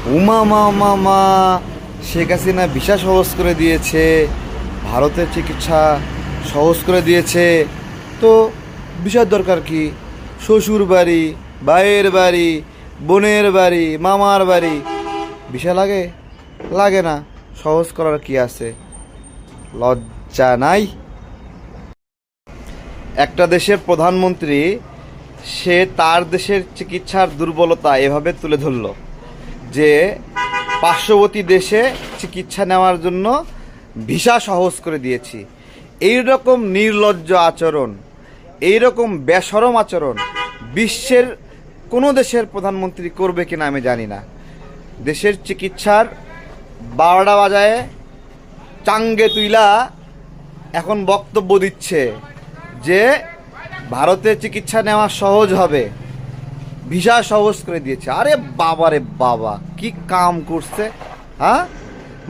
উমা মা মা মা, শেখ হাসিনা ভিসা সহজ করে দিয়েছে, ভারতের চিকিৎসা সহজ করে দিয়েছে। তো ভিসার দরকার কি? শ্বশুর বাড়ি, ভাইয়ের বাড়ি, বোনের বাড়ি, মামার বাড়ি ভিসা লাগে? লাগে না। সহজ করার কি আছে? লজ্জা নাই? একটা দেশের প্রধানমন্ত্রী সে তার দেশের চিকিৎসার দুর্বলতা এভাবে তুলে ধরল যে পার্শ্ববর্তী দেশে চিকিৎসা নেওয়ার জন্য ভিসা সহজ করে দিয়েছি। এই রকম নির্লজ্জ আচরণ, এই রকম বেশরম আচরণ বিশ্বের কোনো দেশের প্রধানমন্ত্রী করবে কিনা আমি জানি না। দেশের চিকিৎসার 12টা বাজায় চাঙ্গে তুইলা এখন বক্তব্য দিচ্ছে যে ভারতে চিকিৎসা নেওয়া সহজ হবে, ভিসা সহজ করে দিয়েছে। আরে বাবা রে বাবা, কি কাম করছে! হ্যাঁ,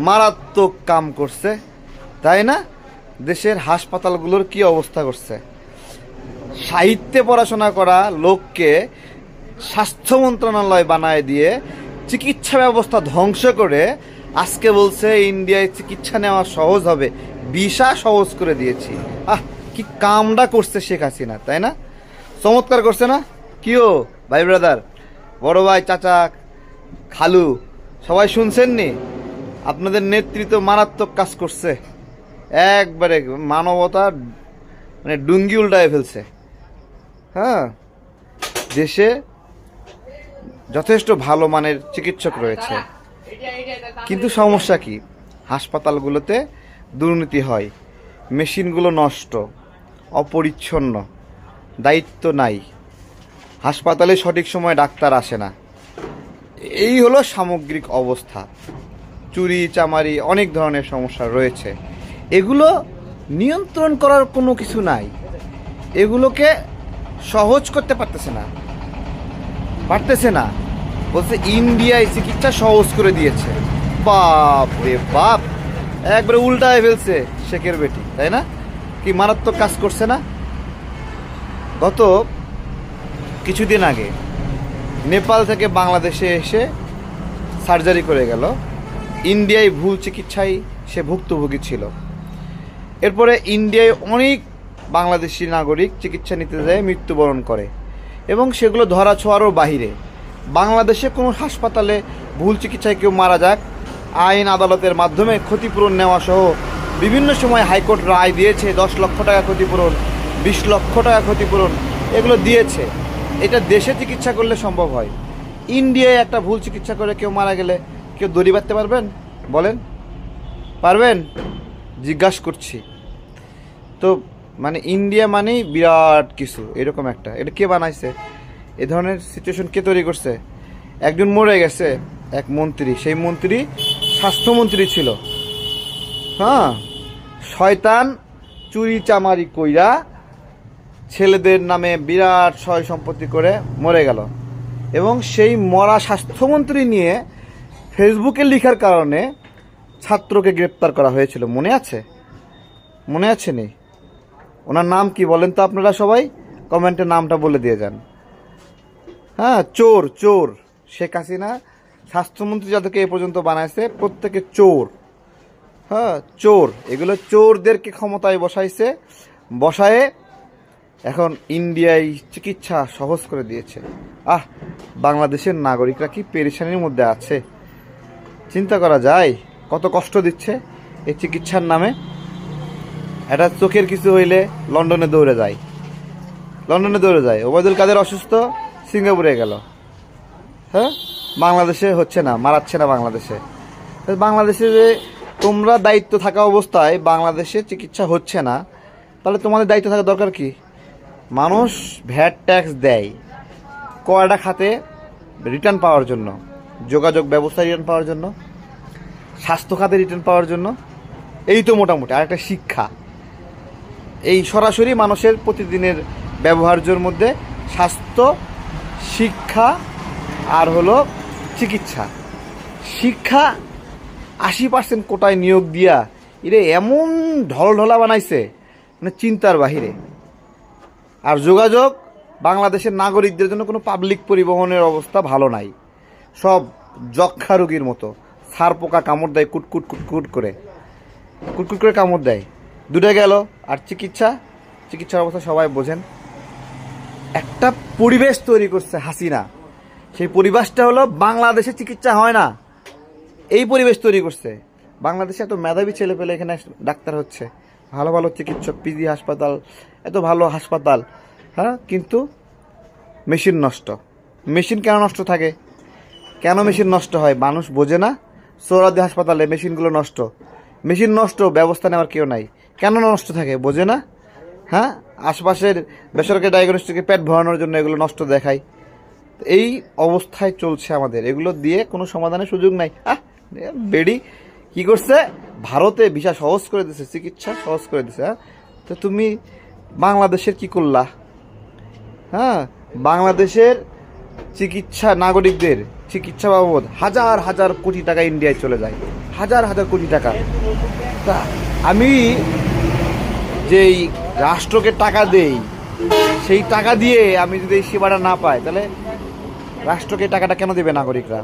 মারাত্মক কাম করছে, তাই না? দেশের হাসপাতালগুলোর কি অবস্থা করছে! সাহিত্যে পড়াশোনা করা লোককে স্বাস্থ্য মন্ত্রণালয় বানায় দিয়ে চিকিৎসা ব্যবস্থা ধ্বংস করে আজকে বলছে ইন্ডিয়ায় চিকিৎসা নেওয়া সহজ হবে, ভিসা সহজ করে দিয়েছি। কি কামটা করছে শেখ হাসিনা, তাই না? চমৎকার করছে না? কিও ভাই ব্রাদার, বড় ভাই, চাচা, খালু, সবাই শুনছেন নি? আপনাদের নেতৃত্ব মারাত্মক কাজ করছে, একবারে মানবতা মানে ডুঙ্গি উল্টায় ফেলছে। হ্যাঁ, দেশে যথেষ্ট ভালো মানের চিকিৎসক রয়েছে, কিন্তু সমস্যা কি? হাসপাতালগুলোতে দুর্নীতি হয়, মেশিনগুলো নষ্ট, অপরিচ্ছন্ন, দায়িত্ব নাই, হাসপাতালে সঠিক সময়ে ডাক্তার আসে না। এই হলো সামগ্রিক অবস্থা। চুরি চামারি অনেক ধরনের সমস্যা রয়েছে, এগুলো নিয়ন্ত্রণ করার কোনো কিছু নাই। এগুলোকে সহজ করতে পারতেছে না। বলছে ইন্ডিয়ায় চিকিৎসা সহজ করে দিয়েছে। বাপ রে বাপ, একবারে উল্টায় ফেলছে শেখের বেটি, তাই না? কি মারাত্মক কাজ করছে না? গত কিছুদিন আগে নেপাল থেকে বাংলাদেশে এসে সার্জারি করে গেল। ইন্ডিয়ায় ভুল চিকিৎসায় সে ভুক্তভোগী ছিল। এরপরে ইন্ডিয়ায় অনেক বাংলাদেশি নাগরিক চিকিৎসা নিতে যায় মৃত্যুবরণ করে, এবং সেগুলো ধরা ছোঁয়ারও বাহিরে। বাংলাদেশে কোনো হাসপাতালে ভুল চিকিৎসায় কেউ মারা যাক, আইন আদালতের মাধ্যমে ক্ষতিপূরণ নেওয়া সহ বিভিন্ন সময় হাইকোর্ট রায় দিয়েছে। 10 লক্ষ টাকা ক্ষতিপূরণ, 20 লক্ষ টাকা ক্ষতিপূরণ, এগুলো দিয়েছে। এটা দেশে চিকিৎসা করলে সম্ভব হয়। ইন্ডিয়ায় একটা ভুল চিকিৎসা করে কেউ মারা গেলে কেউ দড়ি বাঁধতে পারবেন? বলেন, পারবেন? জিজ্ঞাসা করছি। তো মানে ইন্ডিয়া মানেই বিরাট কিছু, এরকম একটা। এটা কে বানাইছে? এ ধরনের সিচুয়েশন কে তৈরি করছে? একজন মরে গেছে, এক মন্ত্রী, সেই মন্ত্রী স্বাস্থ্যমন্ত্রী ছিল। হ্যাঁ, শয়তান চুরি চামারি কইরা ছেলেদের নামে বিরাট সয় সম্পত্তি করে মরে গেল, এবং সেই মরা স্বাস্থ্যমন্ত্রী নিয়ে ফেসবুকে লেখার কারণে ছাত্রকে গ্রেপ্তার করা হয়েছিল। মনে আছে? মনে আছে নি? ওনার নাম কি বলেন তো আপনারা সবাই? কমেন্টে নামটা বলে দিয়ে যান। হ্যাঁ, চোর চোর। শেখ হাসিনা স্বাস্থ্যমন্ত্রী যাদেরকে এ পর্যন্ত বানাইছে প্রত্যেকে চোর। হ্যাঁ, চোর। এগুলো চোরদেরকে ক্ষমতায় বসায়ে এখন ইন্ডিয়ায় চিকিৎসা সহজ করে দিয়েছে। বাংলাদেশের নাগরিকরা কি পেরেশানির মধ্যে আছে! চিন্তা করা যায় কত কষ্ট দিচ্ছে এই চিকিৎসার নামে। একটা চোখের কিছু হইলে লন্ডনে দৌড়ে যায়। ওবায়দুল কাদের অসুস্থ, সিঙ্গাপুরে গেল। হ্যাঁ, বাংলাদেশে হচ্ছে না, মারাচ্ছে না বাংলাদেশে। বাংলাদেশে যে তোমরা দায়িত্ব থাকা অবস্থায় বাংলাদেশে চিকিৎসা হচ্ছে না, তাহলে তোমাদের দায়িত্ব থাকা দরকার কি? মানুষ ভ্যাট ট্যাক্স দেয় কয়টা খাতে রিটার্ন পাওয়ার জন্য, যোগাযোগ ব্যবস্থা রিটার্ন পাওয়ার জন্য, স্বাস্থ্য খাতে রিটার্ন পাওয়ার জন্য। এই তো মোটামুটি। আর একটা শিক্ষা, এই সরাসরি মানুষের প্রতিদিনের ব্যবহার্যের মধ্যে স্বাস্থ্য, শিক্ষা আর হলো চিকিৎসা। শিক্ষা 80% কোটায় নিয়োগ দিয়া এরে এমন ঢলঢলা বানাইছে মানে চিন্তার বাহিরে। আর যোগাযোগ, বাংলাদেশের নাগরিকদের জন্য কোনো পাবলিক পরিবহনের অবস্থা ভালো নাই। সব যক্ষা রোগীর মতো। সার পোকা কামড় দেয় কুটকুট কুটকুট করে, কুটকুট করে কামড় দেয়। দুটো গেল। আর চিকিৎসার অবস্থা সবাই বোঝেন। একটা পরিবেশ তৈরি করছে হাসিনা, সেই পরিবেশটা হলো বাংলাদেশে চিকিৎসা হয় না, এই পরিবেশ তৈরি করছে। বাংলাদেশে এত মেধাবী ছেলে পেলে এখানে ডাক্তার হচ্ছে, ভালো ভালো চিকিৎসক, পিজি হাসপাতাল, এত ভালো হাসপাতাল, হ্যাঁ, কিন্তু মেশিন নষ্ট। মেশিন কেন নষ্ট থাকে? কেন মেশিন নষ্ট হয় মানুষ বোঝে না। সোহরাওয়ার্দী হাসপাতালে মেশিনগুলো নষ্ট, মেশিন নষ্ট, ব্যবস্থা নেওয়ার কেউ নাই। কেন নষ্ট থাকে বোঝে না। হ্যাঁ, আশপাশের বেসরকারি ডায়াগনস্টিকে পেট ভরানোর জন্য এগুলো নষ্ট দেখায়। এই অবস্থায় চলছে আমাদের, এগুলো দিয়ে কোনো সমাধানের সুযোগ নাই। বেডি কি করছে, ভারতে ভিসা সহজ করে দিছে, চিকিৎসা সহজ করে দিছে। হ্যাঁ, তো তুমি বাংলাদেশের কি করলা? হ্যাঁ, বাংলাদেশের চিকিৎসা, নাগরিকদের চিকিৎসা বাবদ হাজার হাজার কোটি টাকা ইন্ডিয়ায় চলে যায়, হাজার হাজার কোটি টাকা। তা আমি যেই রাষ্ট্রকে টাকা দেই, সেই টাকা দিয়ে আমি যদি এই সেবাটা না পাই, তাহলে রাষ্ট্রকে টাকাটা কেন দেবে নাগরিকরা?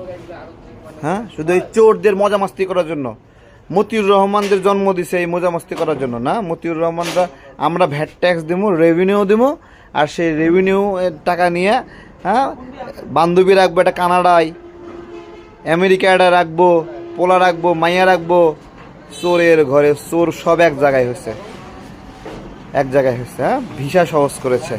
হ্যাঁ, শুধু এই চোরদের মজা মাস্তি করার জন্য। মতিউর রহমানদের জন্ম দিছে এই মজা মাস্তি করার জন্য না? মতিউর রহমানরা, আমরা ভ্যাট ট্যাক্স দেবো, রেভিনিউ দেবো, আর সেই রেভিনিউ টাকা নিয়ে, হ্যাঁ, বান্ধবী রাখবো একটা কানাডায়, আমেরিকা একটা রাখবো, পোলা রাখবো, মাইয়া রাখবো। চোরের ঘরে চোর সব এক জায়গায় হয়েছে, হ্যাঁ, ভিসা সহজ করেছে।